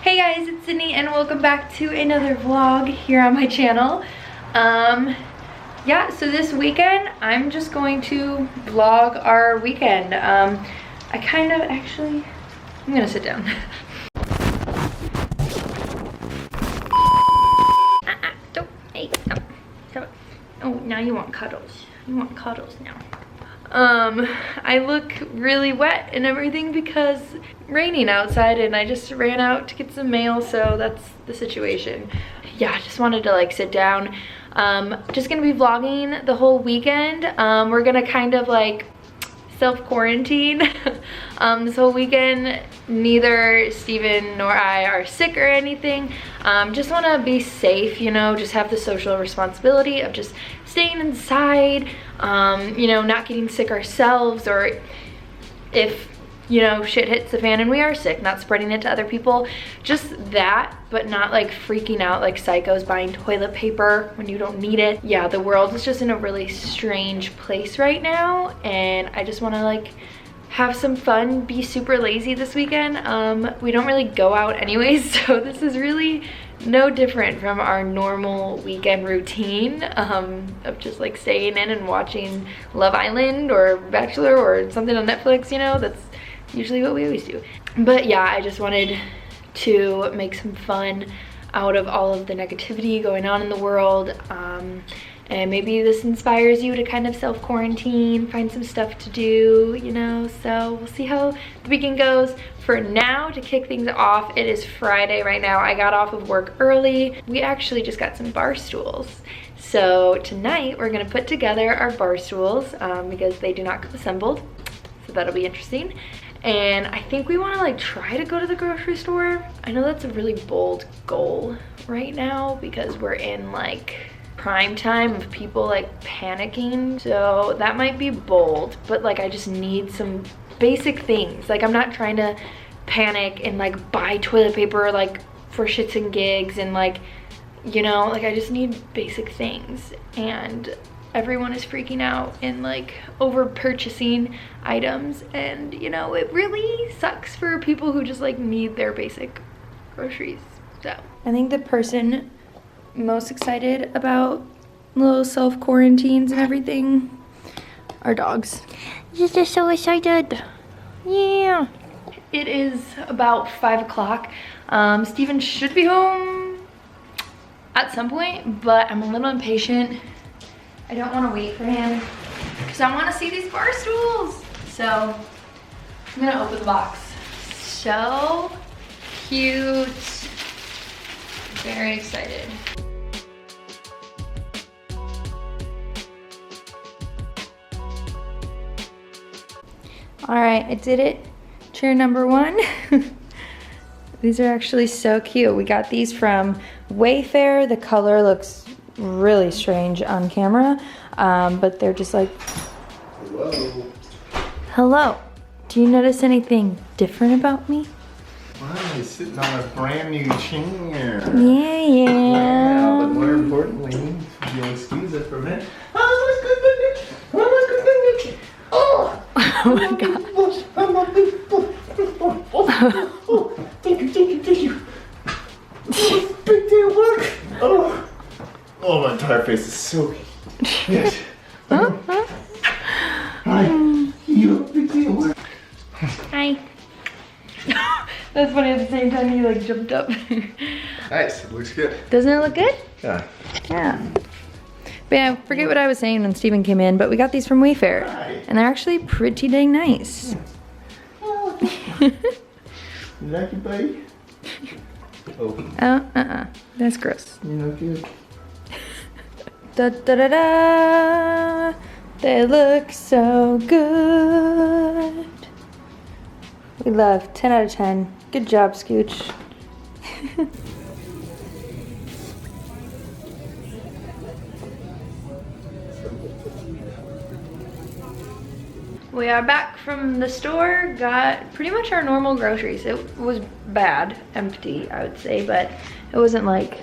Hey guys, it's Sydney and welcome back to another vlog here on my channel. Yeah, so this weekend I'm just going to vlog our weekend. I'm gonna sit down. Oh, now you want cuddles. You want cuddles now. I look really wet and everything because raining outside and I just ran out to get some mail, so that's the situation. Yeah, I just wanted to like sit down. Just gonna be vlogging the whole weekend. We're gonna kind of like self-quarantine this whole weekend. Neither Steven nor I are sick or anything. Just want to be safe, you know, just have the social responsibility of just staying inside, you know, not getting sick ourselves, or if, you know, shit hits the fan and we are sick, not spreading it to other people. Just that, but not like freaking out like psychos buying toilet paper when you don't need it. Yeah, the world is just in a really strange place right now, and I just want to like have some fun, be super lazy this weekend. We don't really go out anyways, so this is really no different from our normal weekend routine of just like staying in and watching Love Island or Bachelor or something on Netflix, you know. That's usually what we always do. But yeah, I just wanted to make some fun out of all of the negativity going on in the world, and maybe this inspires you to kind of self-quarantine, find some stuff to do, you know. So we'll see how the weekend goes. For now, to kick things off, it is Friday right now. I got off of work early. We actually just got some bar stools. So tonight we're gonna put together our bar stools because they do not come assembled. So that'll be interesting. And I think we wanna like try to go to the grocery store. I know that's a really bold goal right now because we're in like prime time of people like panicking. So that might be bold, but like I just need some basic things. Like I'm not trying to panic and like buy toilet paper like for shits and gigs and like, you know, like I just need basic things. And everyone is freaking out and like over purchasing items, and you know, it really sucks for people who just like need their basic groceries. So I think the person most excited about little self-quarantines and everything are dogs. Just so excited. Yeah. It is about 5 o'clock. Steven should be home at some point, but I'm a little impatient. I don't want to wait for him because I want to see these bar stools. So I'm gonna open the box. So cute. Very excited. All right, I did it. Chair number 1. These are actually so cute. We got these from Wayfair. The color looks really strange on camera, but they're just like, hello. Hello. Do you notice anything different about me? Wow, he's sitting on a brand new chair. Yeah. Yeah, but more importantly, if you'll excuse it for a minute. Oh, Oh my gosh. Oh, thank you. Oh, big day of work. Oh, my entire face is soaking. Yes. Hi. You have a big day of work. Hi. That's funny, at the same time he like jumped up. Nice, it looks good. Doesn't it look good? Yeah. Yeah. But yeah, forget what I was saying when Steven came in, but we got these from Wayfair. Hi. And they're actually pretty dang nice. You like it, buddy? Oh, that's gross. You know, good. Da da da da. They look so good. We love 10 out of 10. Good job, Scooch. We are back from the store, got pretty much our normal groceries. It was bad, empty, I would say, but it wasn't like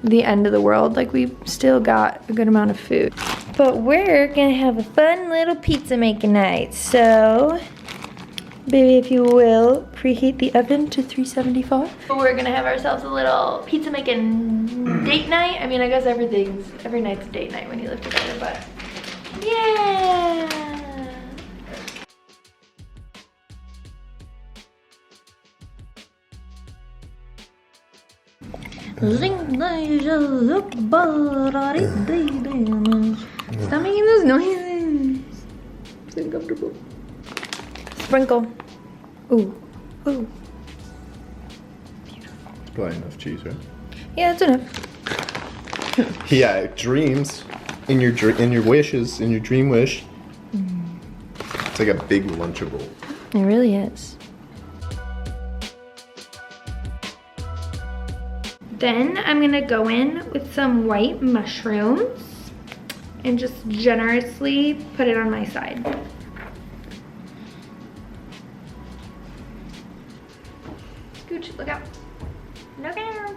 the end of the world. Like we still got a good amount of food. But we're gonna have a fun little pizza making night. So Baby, if you will, preheat the oven to 375. We're gonna have ourselves a little pizza making date night. I mean, I guess every night's a date night when you live together, but yeah. Stop making those noises. It's uncomfortable. Sprinkle. Ooh. Ooh. It's probably enough cheese, right? Yeah, that's enough. Yeah, dreams. In your wishes, in your dream wish. It's like a big Lunchable. It really is. Then I'm gonna go in with some white mushrooms and just generously put it on my side. Scooch, look out. Look out.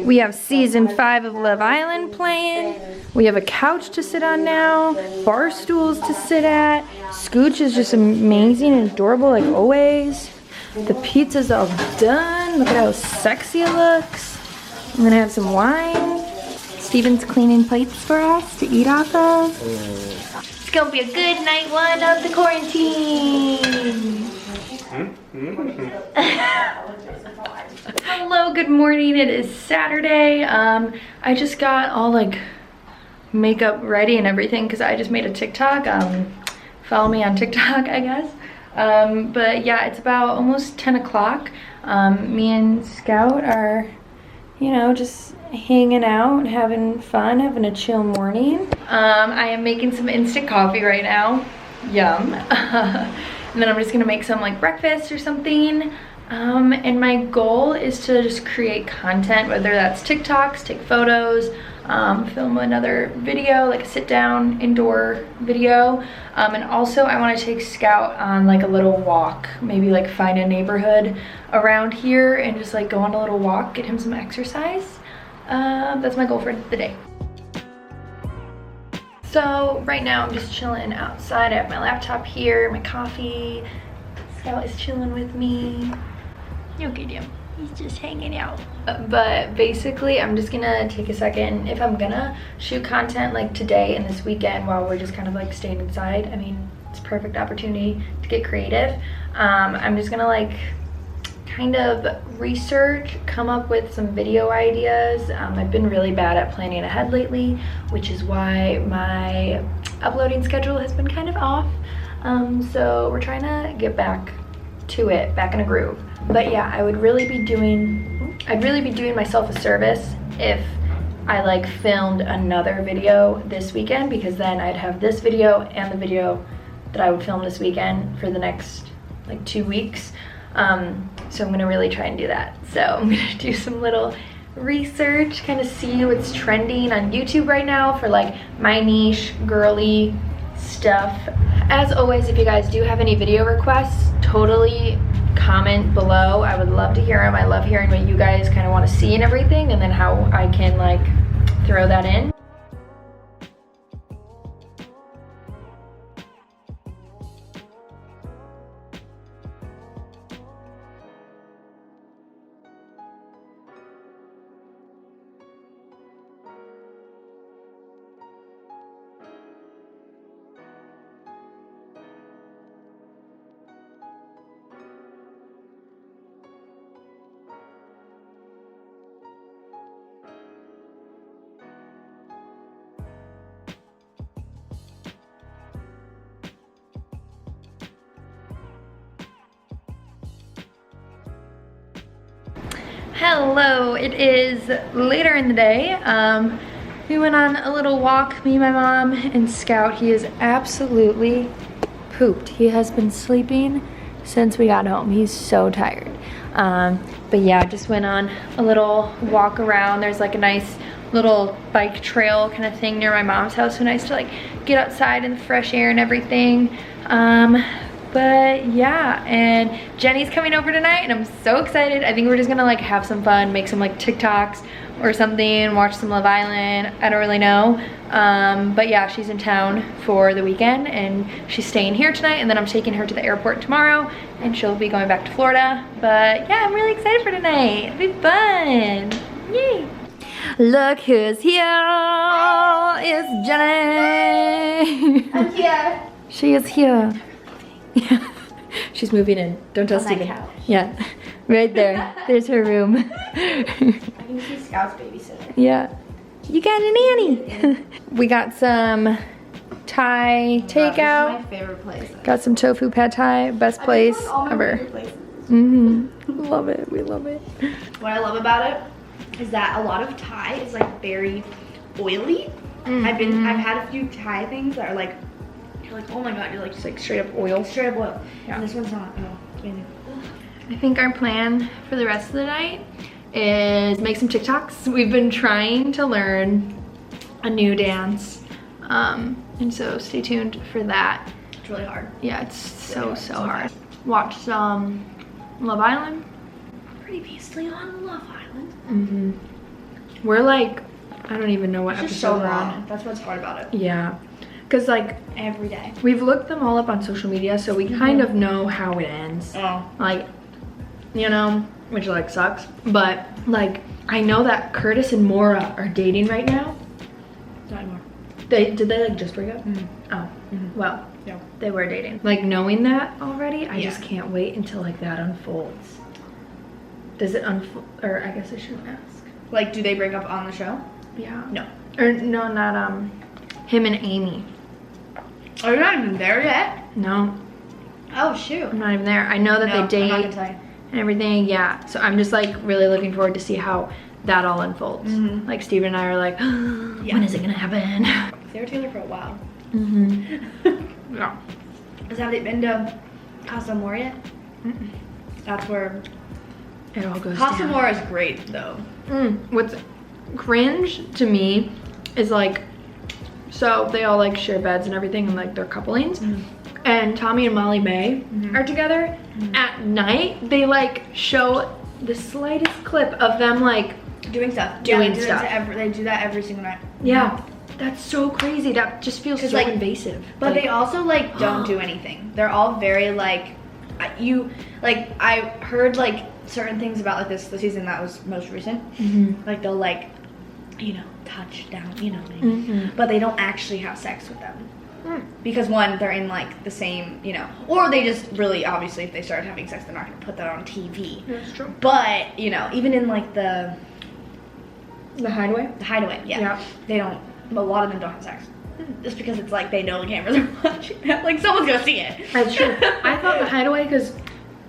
We have season 5 of Love Island playing. We have a couch to sit on now, bar stools to sit at. Scooch is just amazing and adorable like always. The pizza's all done. Look at how sexy it looks. I'm gonna have some wine. Steven's cleaning plates for us to eat off of. It's gonna be a good night one of the quarantine. Hello, good morning. It is Saturday. I just got all like makeup ready and everything because I just made a TikTok. Follow me on TikTok, I guess. But yeah, it's about almost 10 o'clock. Me and Scout are, you know, just hanging out, having fun, having a chill morning. I am making some instant coffee right now. Yum. And then I'm just gonna make some like breakfast or something. And my goal is to just create content, whether that's TikToks, take photos, film another video, like a sit down indoor video. And also I want to take Scout on like a little walk, maybe like find a neighborhood around here and just like go on a little walk, get him some exercise. That's my goal for the day. So right now I'm just chilling outside. I have my laptop here, my coffee. Scout is chilling with me. Look at him. He's just hanging out. But basically, I'm just gonna take a second. If I'm gonna shoot content like today and this weekend while we're just kind of like staying inside, I mean, it's a perfect opportunity to get creative. I'm just gonna like kind of research, come up with some video ideas. I've been really bad at planning ahead lately, which is why my uploading schedule has been kind of off. So we're trying to get back to it, back in a groove. But yeah, I'd really be doing myself a service if I like filmed another video this weekend, because then I'd have this video and the video that I would film this weekend for the next like 2 weeks. So I'm gonna really try and do that. So I'm gonna do some little research, kind of see what's trending on YouTube right now for like my niche, girly stuff. As always, if you guys do have any video requests, totally comment below. I would love to hear them. I love hearing what you guys kind of want to see and everything, and then how I can like throw that in. Hello, it is later in the day. We went on a little walk, me, my mom, and Scout. He is absolutely pooped. He has been sleeping since we got home. He's so tired. But yeah, just went on a little walk around. There's like a nice little bike trail kind of thing near my mom's house. So nice to like get outside in the fresh air and everything. But yeah, and Jenny's coming over tonight and I'm so excited. I think we're just gonna like have some fun, make some like TikToks or something, watch some Love Island. I don't really know. But yeah, she's in town for the weekend and she's staying here tonight, and then I'm taking her to the airport tomorrow and she'll be going back to Florida. But yeah, I'm really excited for tonight. It'll be fun. Yay. Look who's here. It's Jenny. I'm here. She is here. Yeah. She's moving in. Don't tell Steven. Couch. Yeah. Right there. There's her room. I can see Scout's babysitter. Yeah. You got a nanny. We got some Thai takeout. This is my favorite place. Got some tofu pad Thai. Best place all my ever. favorite places. Love it. We love it. What I love about it is that a lot of Thai is like very oily. I've had a few Thai things that are like, you're like, oh my god, you're like Just like straight up oil. straight up oil. Yeah. And this one's not. Oh, it's amazing. I think our plan for the rest of the night is make some TikToks. We've been trying to learn a new dance. And so stay tuned for that. It's really hard. Yeah, it's so hard. Watch some Love Island. Previously on Love Island. We're like, I don't even know what It's just episode so we're long. on. That's what's hard about it. Yeah, because like Every day. we've looked them all up on social media, so we kind of know how it ends. Oh. Like, you know, which like sucks. But like, I know that Curtis and Maura are dating right now. Not anymore. Did they like just break up? Oh, well, Yeah. they were dating. Like knowing that already, I Yeah. just can't wait until like that unfolds. Does it unfold? Or I guess I shouldn't ask. Like, do they break up on the show? Yeah. No. Or no, not him and Amy. Oh, you're not even there yet? No, Oh, shoot. I'm not even there. I know that No, they date I'm not gonna tell you. and everything. Yeah. So I'm just like really looking forward to see how that all unfolds. Like Steven and I are like, when is it gonna happen? They were together for a while. Yeah. Have they been to Casa Amor yet? That's where It all goes Casa down. Amor is great, though. What's cringe to me is like, so they all like share beds and everything and like they're couplings. And Tommy and Molly May are together. At night, they like show the slightest clip of them like, Doing stuff. Doing they do stuff. They do that every single night. yeah, that's so crazy. That just feels so like- invasive. But Like, they also like don't do anything. They're all very like, I heard like certain things about like the season that was most recent. Like they'll like, you know, touch down, you know, maybe. But they don't actually have sex with them. Because one, they're in like the same, you know, or they just really, obviously if they start having sex, they're not gonna put that on TV. That's true. But, you know, even in like the Hideaway? hideaway, Yeah. they don't, a lot of them don't have sex. Just because it's like they know the cameras are watching that, like someone's gonna see it. That's true. I thought the Hideaway, because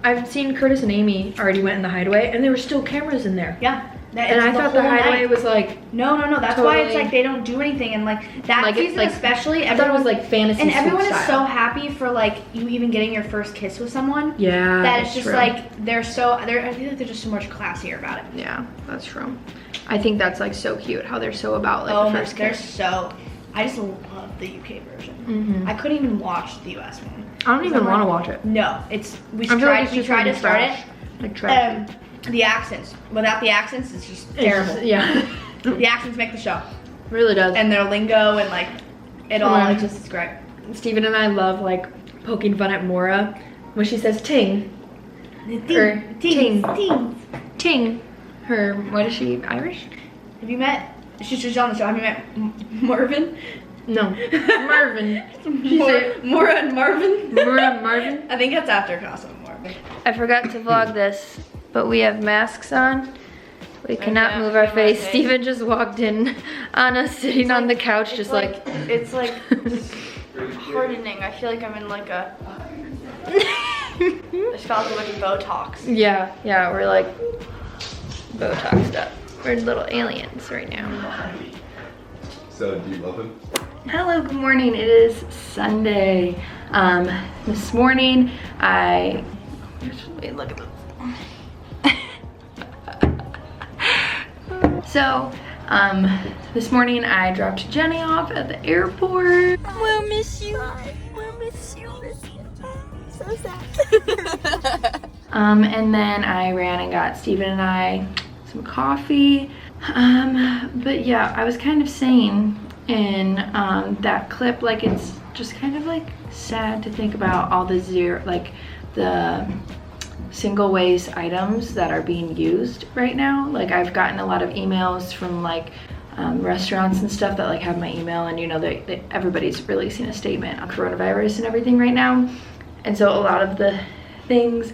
I've seen Curtis and Amy already went in the Hideaway and there were still cameras in there. Yeah. And I thought the whole Hideaway night. was like, No, that's why it's totally- like they don't do anything, and like that Like, season like, especially, I thought it was everyone, like fantasy and suite everyone is so style. happy for like you even getting your first kiss with someone. Yeah, That it's that's just true. like I feel like they're just so much classier about it. Yeah, that's true. I think that's like so cute how they're so about like the first they're kiss. so. I just love the UK version. I couldn't even watch the US one. I don't even want to watch it. No, it's we I feel like tried. it's We just tried really to start trash. it. Like trash. The accents. Without the accents, it's just It's terrible. just- yeah, The accents make the show, really does. and their lingo and like it all. Mhm. It just is great. Steven and I love like poking fun at Maura when she says ting. Or ting. Ting. Her, what is she, Irish? Have you met? She's just on the show. Have you met Marvin? No. Marvin. Maura and Marvin. Maura Marvin. I think that's after Casa Marvin. I forgot to vlog this, but we have masks on. We cannot can't move our feel my face. face. Steven just walked in on us sitting on the couch just like it's like hardening. I feel like I'm in like a. It's got like Botox. yeah, we're like Botoxed up. We're little aliens right now. So, do you love him? Hello, good morning. It is Sunday. This morning wait, look at this. So, this morning I dropped Jenny off at the airport. We'll miss you. We'll miss you. So sad. And then I ran and got Steven and I some coffee. But yeah, I was kind of saying in that clip, like it's just kind of like sad to think about all the the single waste items that are being used right now. Like I've gotten a lot of emails from like restaurants and stuff that like have my email, and you know everybody's releasing a statement on coronavirus and everything right now. And so a lot of the things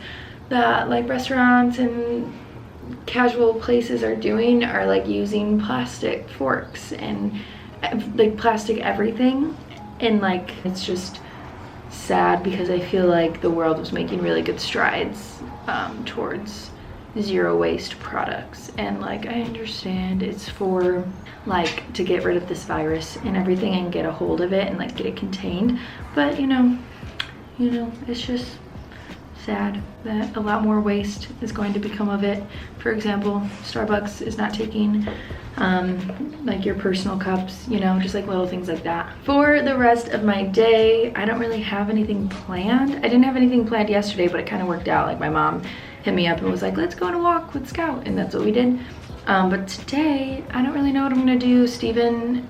that like restaurants and casual places are doing are like using plastic forks and like plastic everything, and like it's just sad because I feel like the world was making really good strides towards zero waste products, and like I understand it's for like to get rid of this virus and everything and get a hold of it and like get it contained, but you know it's just sad that a lot more waste is going to become of it. For example, Starbucks is not taking like your personal cups, you know, just like little things like that. For the rest of my day, I don't really have anything planned. I didn't have anything planned yesterday, but it kind of worked out. Like my mom hit me up and was like, let's go on a walk with Scout, and that's what we did. But today, I don't really know what I'm gonna do. Steven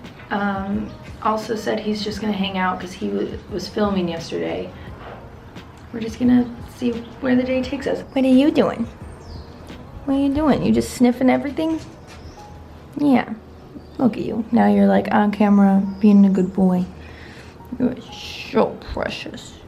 also said he's just gonna hang out because he was filming yesterday. We're just gonna see where the day takes us. What are you doing? What are you doing? You just sniffing everything? Yeah. Look at you. Now you're like on camera being a good boy. You're so precious.